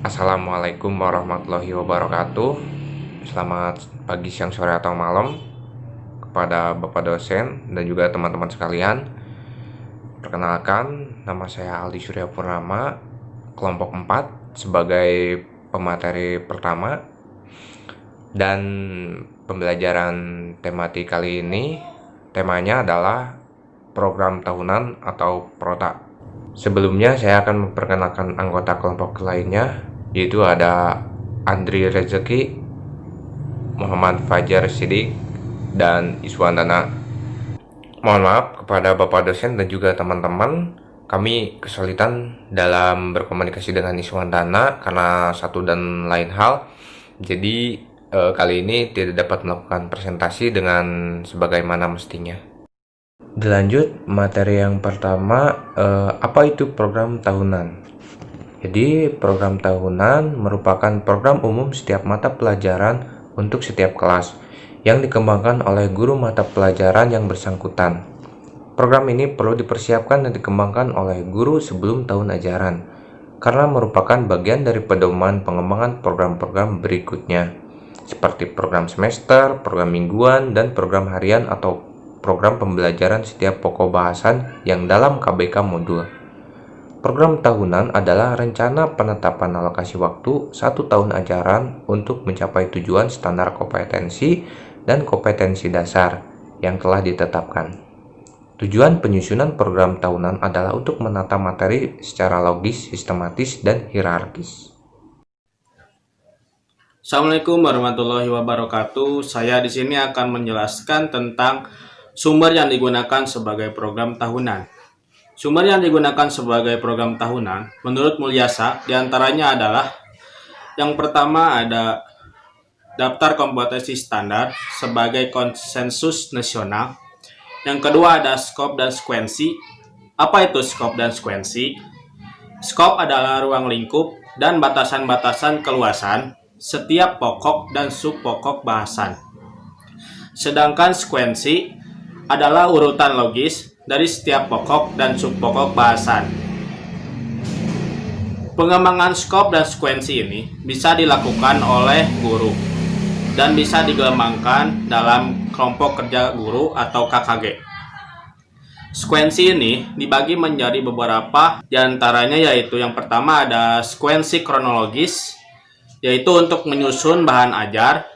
Assalamualaikum warahmatullahi wabarakatuh. Selamat pagi, siang, sore, atau malam kepada Bapak dosen dan juga teman-teman sekalian. Perkenalkan, nama saya Aldi Surya Purnama, kelompok 4 sebagai pemateri pertama. Dan pembelajaran tematik kali ini, temanya adalah program tahunan atau prota. Sebelumnya saya akan memperkenalkan anggota kelompok lainnya, yaitu ada Andri Rezeki, Muhammad Fajar Sidik, dan Iswandana. Mohon maaf kepada Bapak dosen dan juga teman-teman, kami kesulitan dalam berkomunikasi dengan Iswandana karena satu dan lain hal. Jadi kali ini tidak dapat melakukan presentasi dengan sebagaimana mestinya. Dilanjut materi yang pertama, apa itu program tahunan? Jadi program tahunan merupakan program umum setiap mata pelajaran untuk setiap kelas yang dikembangkan oleh guru mata pelajaran yang bersangkutan. Program ini perlu dipersiapkan dan dikembangkan oleh guru sebelum tahun ajaran karena merupakan bagian dari pedoman pengembangan program-program berikutnya seperti program semester, program mingguan, dan program harian atau program pembelajaran setiap pokok bahasan yang dalam KBK modul. Program tahunan adalah rencana penetapan alokasi waktu 1 tahun ajaran untuk mencapai tujuan standar kompetensi dan kompetensi dasar yang telah ditetapkan. Tujuan penyusunan program tahunan adalah untuk menata materi secara logis, sistematis, dan hierarkis. Assalamualaikum warahmatullahi wabarakatuh. Saya di sini akan menjelaskan tentang sumber yang digunakan sebagai program tahunan. Sumber yang digunakan sebagai program tahunan menurut Mulyasa diantaranya adalah yang pertama ada daftar kompetensi standar sebagai konsensus nasional. Yang kedua ada skop dan sekuensi. Apa itu skop dan sekuensi? Skop adalah ruang lingkup dan batasan-batasan keluasan setiap pokok dan subpokok bahasan. Sedangkan sekuensi adalah urutan logis dari setiap pokok dan subpokok bahasan. Pengembangan skop dan sekuensi ini bisa dilakukan oleh guru dan bisa dikembangkan dalam kelompok kerja guru atau KKG. Sekuensi ini dibagi menjadi beberapa, diantaranya yaitu yang pertama ada sekuensi kronologis, yaitu untuk menyusun bahan ajar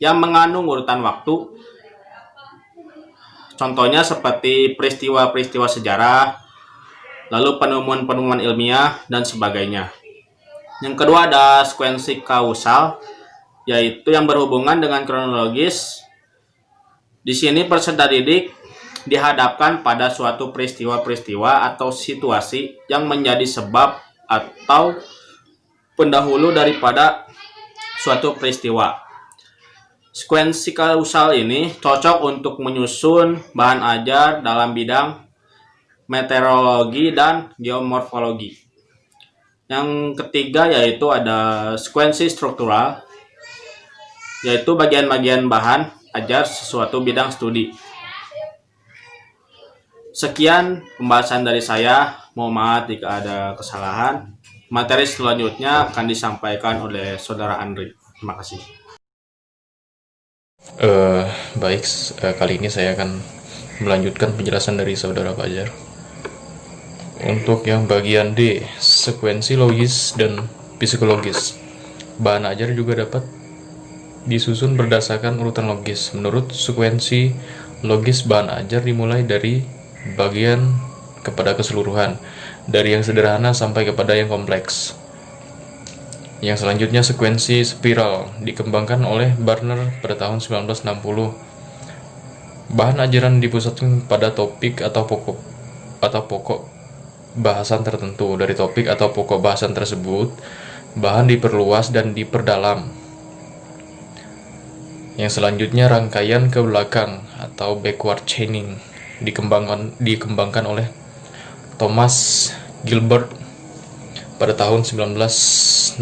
yang mengandung urutan waktu. Contohnya seperti peristiwa-peristiwa sejarah, lalu penemuan-penemuan ilmiah, dan sebagainya. Yang kedua ada sekuensi kausal, yaitu yang berhubungan dengan kronologis. Di sini peserta didik dihadapkan pada suatu peristiwa-peristiwa atau situasi yang menjadi sebab atau pendahulu daripada suatu peristiwa. Sekuensi kausal ini cocok untuk menyusun bahan ajar dalam bidang meteorologi dan geomorfologi. Yang ketiga yaitu ada sekuensi struktural, yaitu bagian-bagian bahan ajar sesuatu bidang studi. Sekian pembahasan dari saya, mohon maaf jika ada kesalahan. Materi selanjutnya akan disampaikan oleh Saudara Andri. Terima kasih. Baik, kali ini saya akan melanjutkan penjelasan dari Saudara Fajar. Untuk yang bagian D, sekuensi logis dan psikologis. Bahan ajar juga dapat disusun berdasarkan urutan logis. Menurut sekuensi logis, bahan ajar dimulai dari bagian kepada keseluruhan, dari yang sederhana sampai kepada yang kompleks. Yang selanjutnya sekuensi spiral dikembangkan oleh Barner pada tahun 1960. Bahan ajaran dipusatkan pada topik atau pokok bahasan tertentu. Dari topik atau pokok bahasan tersebut, bahan diperluas dan diperdalam. Yang selanjutnya rangkaian ke belakang atau backward chaining dikembangkan oleh Thomas Gilbert pada tahun 1962.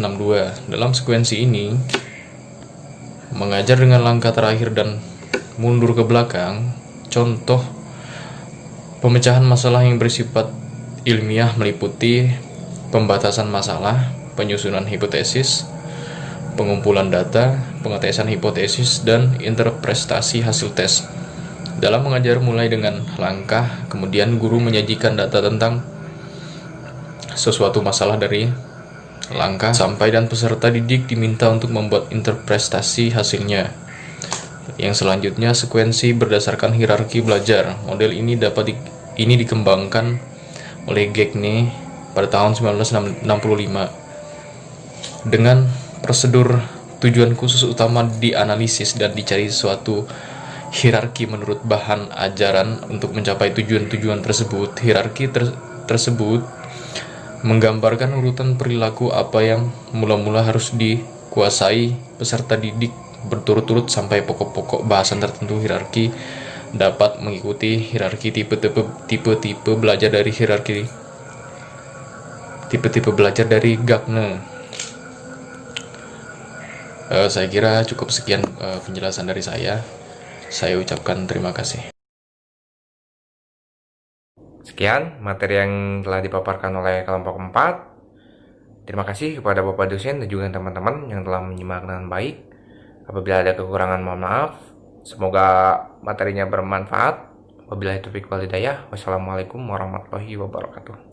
Dalam sekuensi ini mengajar dengan langkah terakhir dan mundur ke belakang. Contoh pemecahan masalah yang bersifat ilmiah meliputi pembatasan masalah, penyusunan hipotesis, pengumpulan data, pengetesan hipotesis, dan interpretasi hasil tes. Dalam mengajar mulai dengan langkah, kemudian guru menyajikan data tentang sesuatu masalah dari langkah sampai, dan peserta didik diminta untuk membuat interpretasi hasilnya. Yang selanjutnya, sekuensi berdasarkan hierarki belajar. Model ini dikembangkan oleh Gagne pada tahun 1965 dengan prosedur tujuan khusus utama dianalisis dan dicari suatu hierarki menurut bahan ajaran. Untuk mencapai tujuan-tujuan tersebut, hierarki tersebut menggambarkan urutan perilaku apa yang mula-mula harus dikuasai peserta didik berturut-turut sampai pokok-pokok bahasan tertentu. Hierarki dapat mengikuti hierarki tipe-tipe belajar dari tipe-tipe belajar dari Gagne. Saya kira cukup sekian penjelasan dari saya. Saya ucapkan terima kasih. Sekian materi yang telah dipaparkan oleh kelompok 4. Terima kasih kepada Bapak dosen dan juga teman-teman yang telah menyimak dengan baik. Apabila ada kekurangan, mohon maaf. Semoga materinya bermanfaat. Wabillahi taufiq wal hidayah. Wassalamualaikum warahmatullahi wabarakatuh.